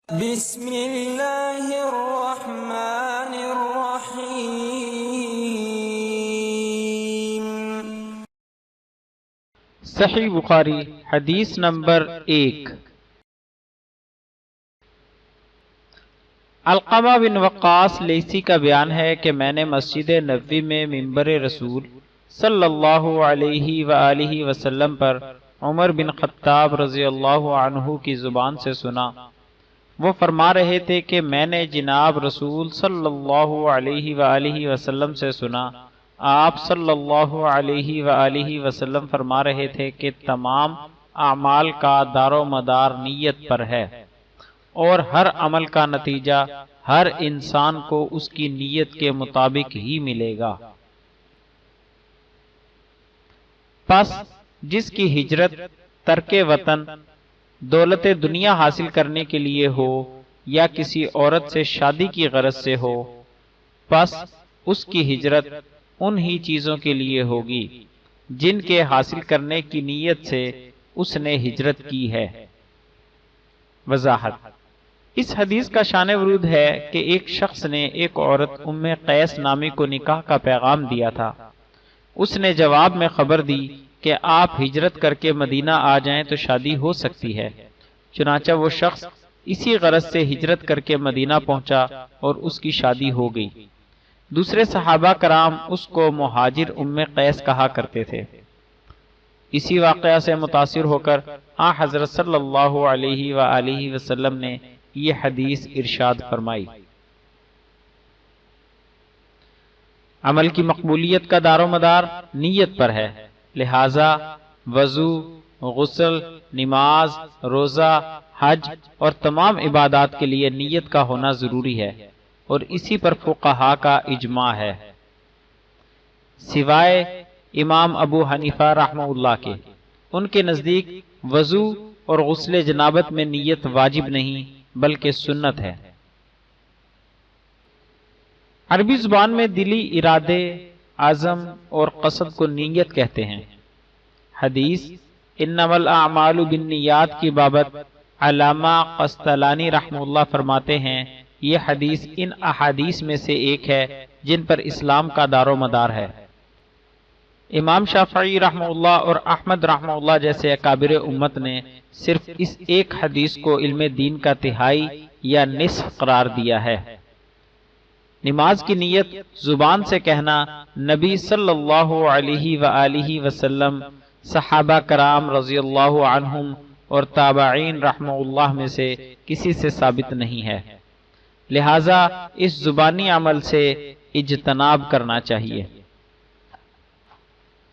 بسم اللہ الرحمن الرحیم۔ صحیح بخاری حدیث نمبر 1۔ علقمہ بن وقاص لیثی کا بیان ہے کہ میں نے مسجد نبوی میں منبر رسول صلی اللہ علیہ وآلہ وسلم پر عمر بن خطاب رضی اللہ عنہ کی زبان سے سنا۔ وہ فرما رہے تھے کہ میں نے جناب رسول صلی اللہ علیہ وآلہ وسلم سے سنا، آپ صلی اللہ علیہ وآلہ وسلم فرما رہے تھے کہ تمام اعمال کا دار و مدار نیت پر ہے، اور ہر عمل کا نتیجہ ہر انسان کو اس کی نیت کے مطابق ہی ملے گا۔ پس جس کی ہجرت ترک وطن دولت دنیا حاصل کرنے کے لیے ہو یا کسی عورت سے شادی کی غرض سے ہو، پس اس کی ہجرت انہی چیزوں کے لیے ہوگی جن کے حاصل کرنے کی نیت سے اس نے ہجرت کی ہے۔ وضاحت: اس حدیث کا شان ورود ہے کہ ایک شخص نے ایک عورت ام قیس نامی کو نکاح کا پیغام دیا تھا۔ اس نے جواب میں خبر دی کہ آپ ہجرت کر کے مدینہ آ جائیں تو شادی ہو سکتی ہے۔ چنانچہ وہ شخص اسی غرض سے ہجرت کر کے مدینہ پہنچا اور اس کی شادی ہو گئی۔ دوسرے صحابہ کرام اس کو مہاجر ام قیس کہا کرتے تھے۔ اسی واقعہ سے متاثر ہو کر آن حضرت صلی اللہ علیہ وآلہ وسلم نے یہ حدیث ارشاد فرمائی۔ عمل کی مقبولیت کا دار و مدار نیت پر ہے، لہذا وضو، غسل، نماز، روزہ، حج اور تمام عبادات کے لیے نیت کا ہونا ضروری ہے، اور اسی پر فقہاء کا اجماع ہے، سوائے امام ابو حنیفہ رحمہ اللہ کے۔ ان کے نزدیک وضو اور غسل جنابت میں نیت واجب نہیں بلکہ سنت ہے۔ عربی زبان میں دلی ارادے، عزم اور قصد کو نیت کہتے ہیں۔ حدیث انما الاعمال بالنیات کی بابت علامہ قسطلانی رحمہ اللہ فرماتے ہیں، یہ حدیث ان احادیث میں سے ایک ہے جن پر اسلام کا دار و مدار ہے۔ امام شافعی رحمہ اللہ اور احمد رحمہ اللہ جیسے اکابر امت نے صرف اس ایک حدیث کو علم دین کا تہائی یا نصف قرار دیا ہے۔ نماز کی نیت زبان سے کہنا نبی صلی اللہ علیہ وآلہ وسلم، صحابہ کرام رضی اللہ عنہم اور تابعین رحمہ اللہ میں سے کسی سے ثابت نہیں ہے، لہذا اس زبانی عمل سے اجتناب کرنا چاہیے۔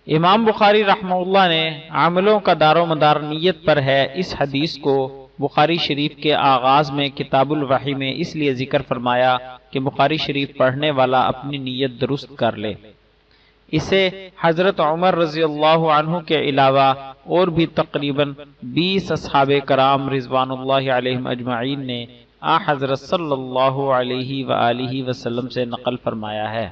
امام بخاری رحمہ اللہ نے عملوں کا دار و مدار نیت پر ہے اس حدیث کو بخاری شریف کے آغاز میں کتاب الوحی میں اس لیے ذکر فرمایا کہ بخاری شریف پڑھنے والا اپنی نیت درست کر لے۔ اسے حضرت عمر رضی اللہ عنہ کے علاوہ اور بھی تقریباً 20 اصحاب کرام رضوان اللہ علیہم اجمعین نے حضرت صلی اللہ علیہ وآلہ وسلم سے نقل فرمایا ہے۔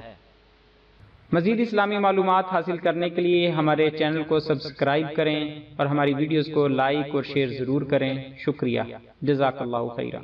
مزید اسلامی معلومات حاصل کرنے کے لیے ہمارے چینل کو سبسکرائب کریں اور ہماری ویڈیوز کو لائک اور شیئر ضرور کریں۔ شکریہ، جزاک اللہ خیرہ۔